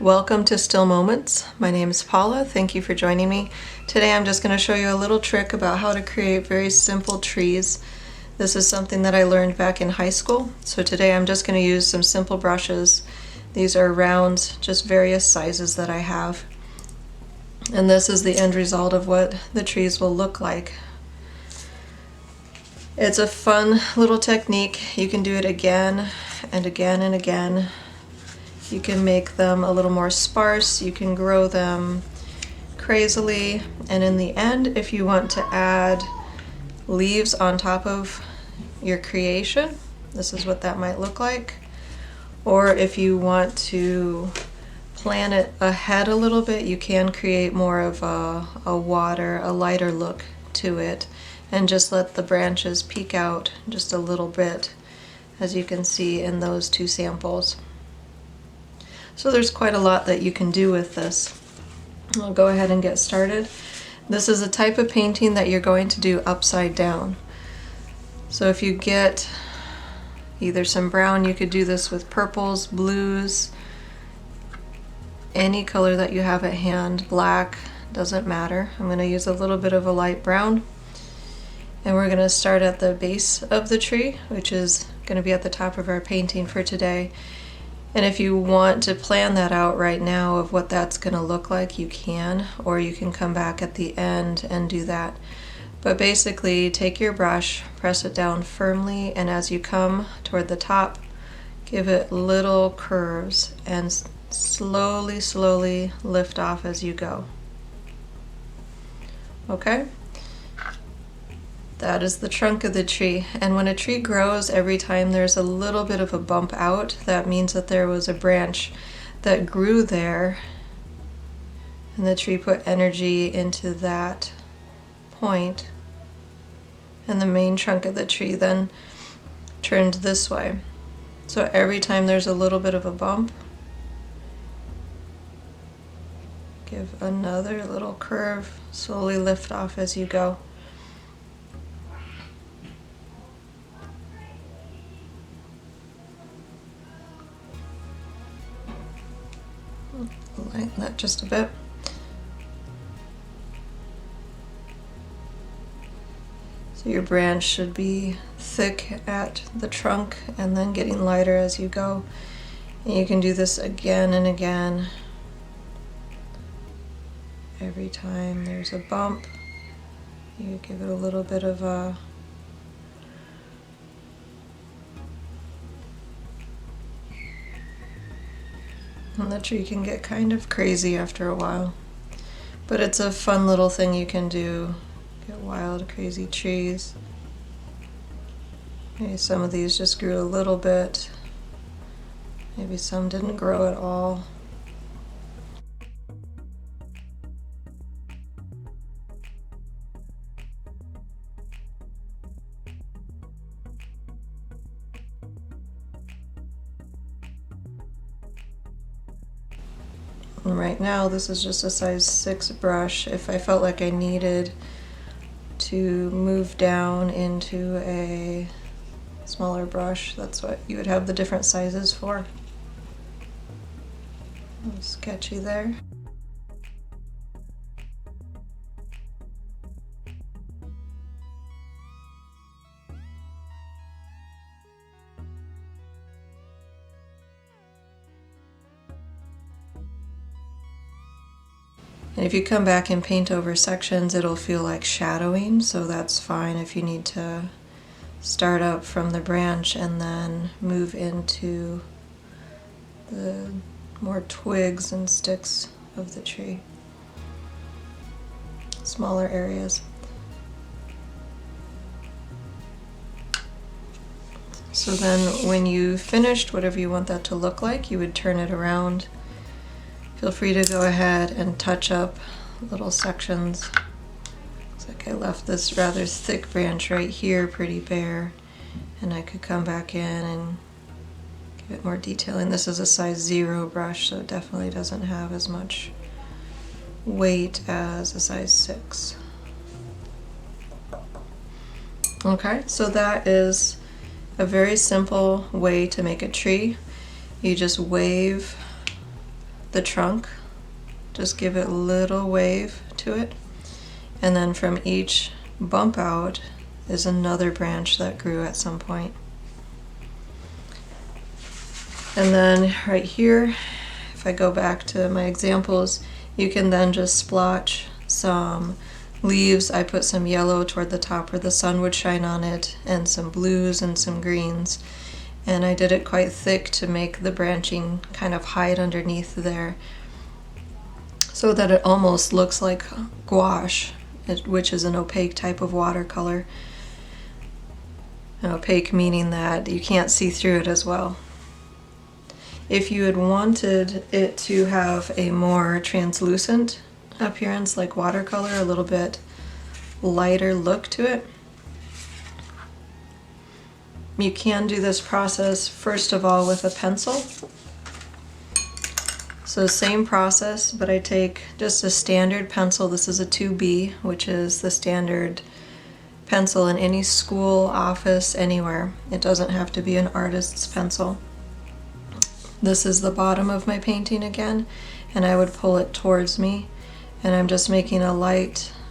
Welcome to Still Moments. My name is Paula. Thank you for joining me. Today I'm just going to show you a little trick about how to create very simple trees. This is something that I learned back in high school. So today I'm just going to use some simple brushes. These are rounds, just various sizes that I have. And this is the end result of what the trees will look like. It's a fun little technique. You can do it again and again and again. You can make them a little more sparse, you can grow them crazily, and in the end, if you want to add leaves on top of your creation, this is what that might look like. Or if you want to plan it ahead a little bit, you can create more of a lighter look to it, and just let the branches peek out just a little bit, as you can see in those two samples. So there's quite a lot that you can do with this. I'll go ahead and get started. This is a type of painting that you're going to do upside down. So if you get either some brown, you could do this with purples, blues, any color that you have at hand, black, doesn't matter. I'm going to use a little bit of a light brown. And we're going to start at the base of the tree, which is going to be at the top of our painting for today. And if you want to plan that out right now of what that's going to look like, you can, or you can come back at the end and do that. But basically, take your brush, press it down firmly, and as you come toward the top, give it little curves and slowly, slowly lift off as you go. Okay? That is the trunk of the tree, and when a tree grows, every time there's a little bit of a bump out, that means that there was a branch that grew there, and the tree put energy into that point, and the main trunk of the tree then turned this way. So every time there's a little bit of a bump, give another little curve, slowly lift off as you go. Lighten that just a bit. So your branch should be thick at the trunk and then getting lighter as you go. And you can do this again and again. Every time there's a bump, you give it a little bit of a and the tree can get kind of crazy after a while. But it's a fun little thing you can do. Get wild, crazy trees. Maybe some of these just grew a little bit. Maybe some didn't grow at all. And right now, this is just a size 6 brush. If I felt like I needed to move down into a smaller brush, that's what you would have the different sizes for. A little sketchy there. And if you come back and paint over sections, it'll feel like shadowing, so that's fine if you need to start up from the branch and then move into the more twigs and sticks of the tree. Smaller areas. So then when you finished whatever you want that to look like, you would turn it around. Feel free to go ahead and touch up little sections. Looks like I left this rather thick branch right here pretty bare, and I could come back in and give it more detailing. This is a size 0 brush, so it definitely doesn't have as much weight as a size 6. Okay, so that is a very simple way to make a tree. You just wave the trunk, just give it a little wave to it, and then from each bump out is another branch that grew at some point. And then right here, if I go back to my examples, you can then just splotch some leaves. I put some yellow toward the top where the sun would shine on it, and some blues and some greens. And I did it quite thick to make the branching kind of hide underneath there, so that it almost looks like gouache, which is an opaque type of watercolor. An opaque meaning that you can't see through it as well. If you had wanted it to have a more translucent appearance, like watercolor, a little bit lighter look to it, you can do this process first of all with a pencil. So same process, but I take just a standard pencil. This is a 2B, which is the standard pencil in any school, office, anywhere. It doesn't have to be an artist's pencil. This is the bottom of my painting again, and I would pull it towards me, and I'm just making a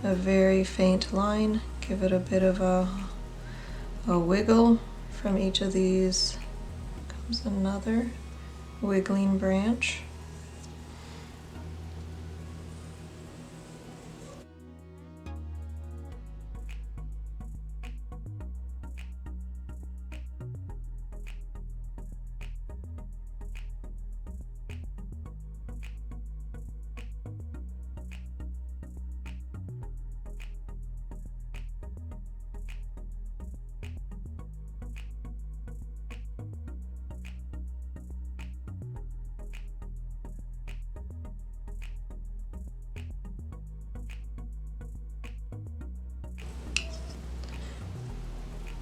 very faint line. Give it a bit of a wiggle. From each of these comes another wiggling branch.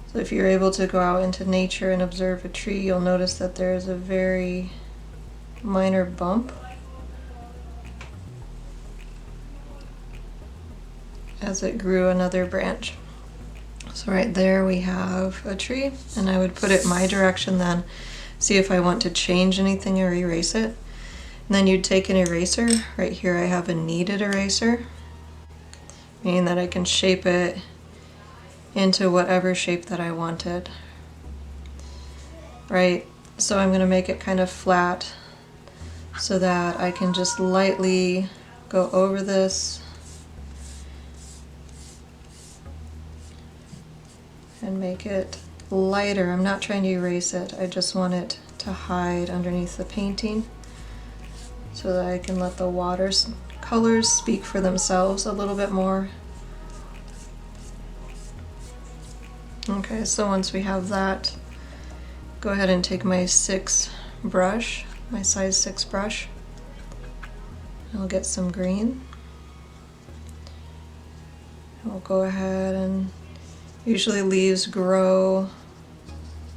So if you're able to go out into nature and observe a tree, you'll notice that there is a very minor bump as it grew another branch. So right there we have a tree, and I would put it my direction then, see if I want to change anything or erase it. And then you'd take an eraser. Right here I have a kneaded eraser, meaning that I can shape it into whatever shape that I wanted. Right, so I'm going to make it kind of flat so that I can just lightly go over this and make it lighter. I'm not trying to erase it, I just want it to hide underneath the painting so that I can let the watercolors speak for themselves a little bit more. Okay, so once we have that, go ahead and take my 6 brush, my size 6 brush. I'll get some green. I'll go ahead and usually leaves grow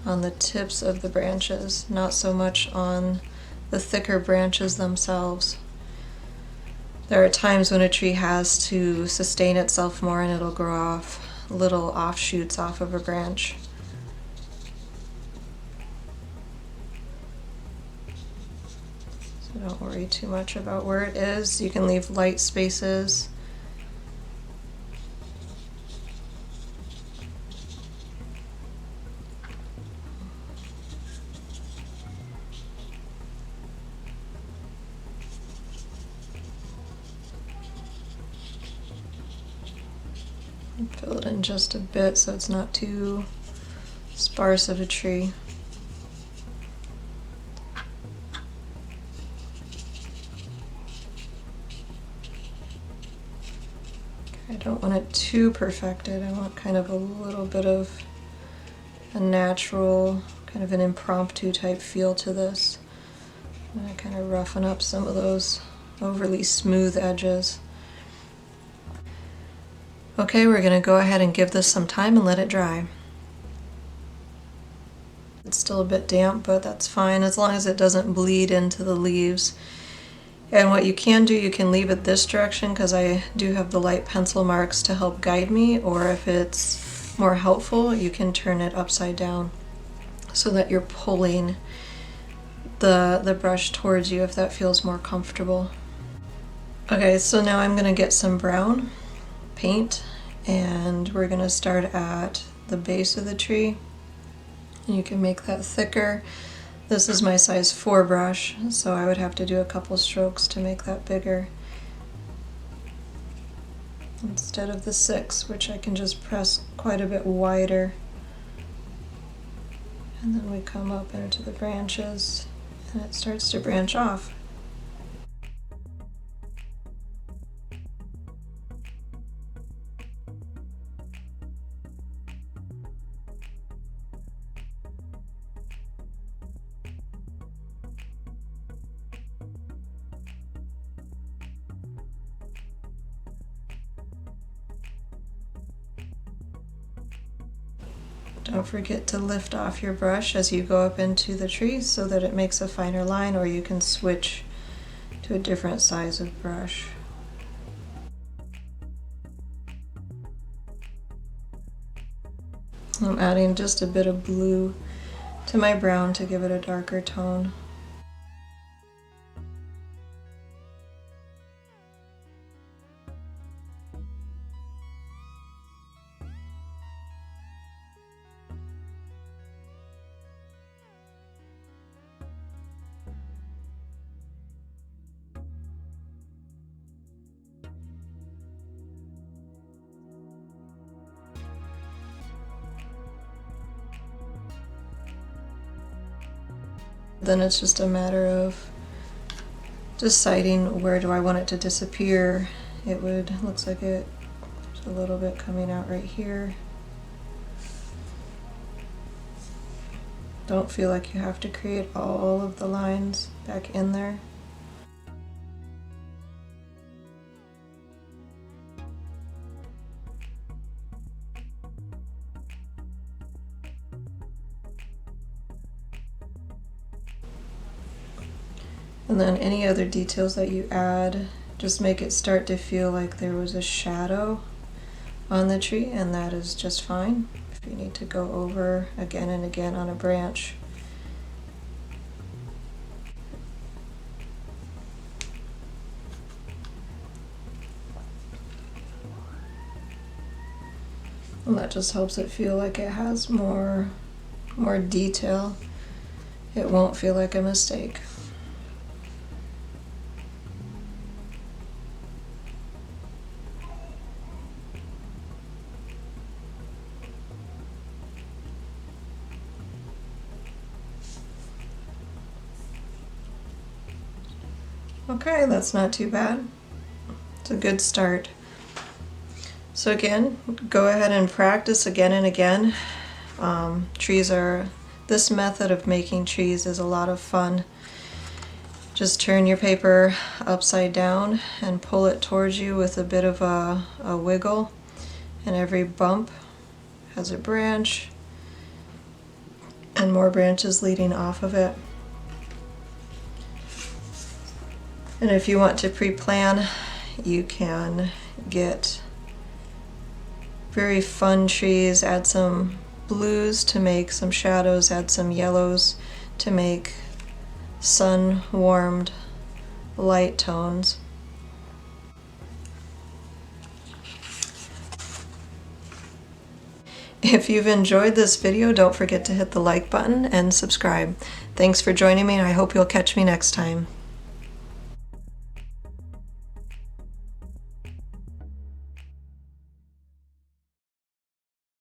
on the tips of the branches, not so much on the thicker branches themselves. There are times when a tree has to sustain itself more and it'll grow off little offshoots off of a branch. So don't worry too much about where it is. You can leave light spaces. Fill it in just a bit so it's not too sparse of a tree. I don't want it too perfected. I want kind of a little bit of a natural, kind of an impromptu type feel to this. And I kind of roughen up some of those overly smooth edges. Okay, we're going to go ahead and give this some time and let it dry. It's still a bit damp, but that's fine as long as it doesn't bleed into the leaves. And what you can do, you can leave it this direction because I do have the light pencil marks to help guide me, or if it's more helpful, you can turn it upside down so that you're pulling the brush towards you if that feels more comfortable. Okay, so now I'm gonna get some brown paint and we're gonna start at the base of the tree. You can make that thicker. This is my size 4 brush, so I would have to do a couple strokes to make that bigger, instead of the 6, which I can just press quite a bit wider. And then we come up into the branches and it starts to branch off. Don't forget to lift off your brush as you go up into the tree so that it makes a finer line, or you can switch to a different size of brush. I'm adding just a bit of blue to my brown to give it a darker tone. Then it's just a matter of deciding where do I want it to disappear. Looks like there's a little bit coming out right here. Don't feel like you have to create all of the lines back in there. And then any other details that you add, just make it start to feel like there was a shadow on the tree, and that is just fine. If you need to go over again and again on a branch. And that just helps it feel like it has more detail. It won't feel like a mistake. Okay, that's not too bad. It's a good start. So again, go ahead and practice again and again. This method of making trees is a lot of fun. Just turn your paper upside down and pull it towards you with a bit of a wiggle, and every bump has a branch and more branches leading off of it. And if you want to pre-plan, you can get very fun trees, add some blues to make some shadows, add some yellows to make sun-warmed light tones. If you've enjoyed this video, don't forget to hit the like button and subscribe. Thanks for joining me, and I hope you'll catch me next time.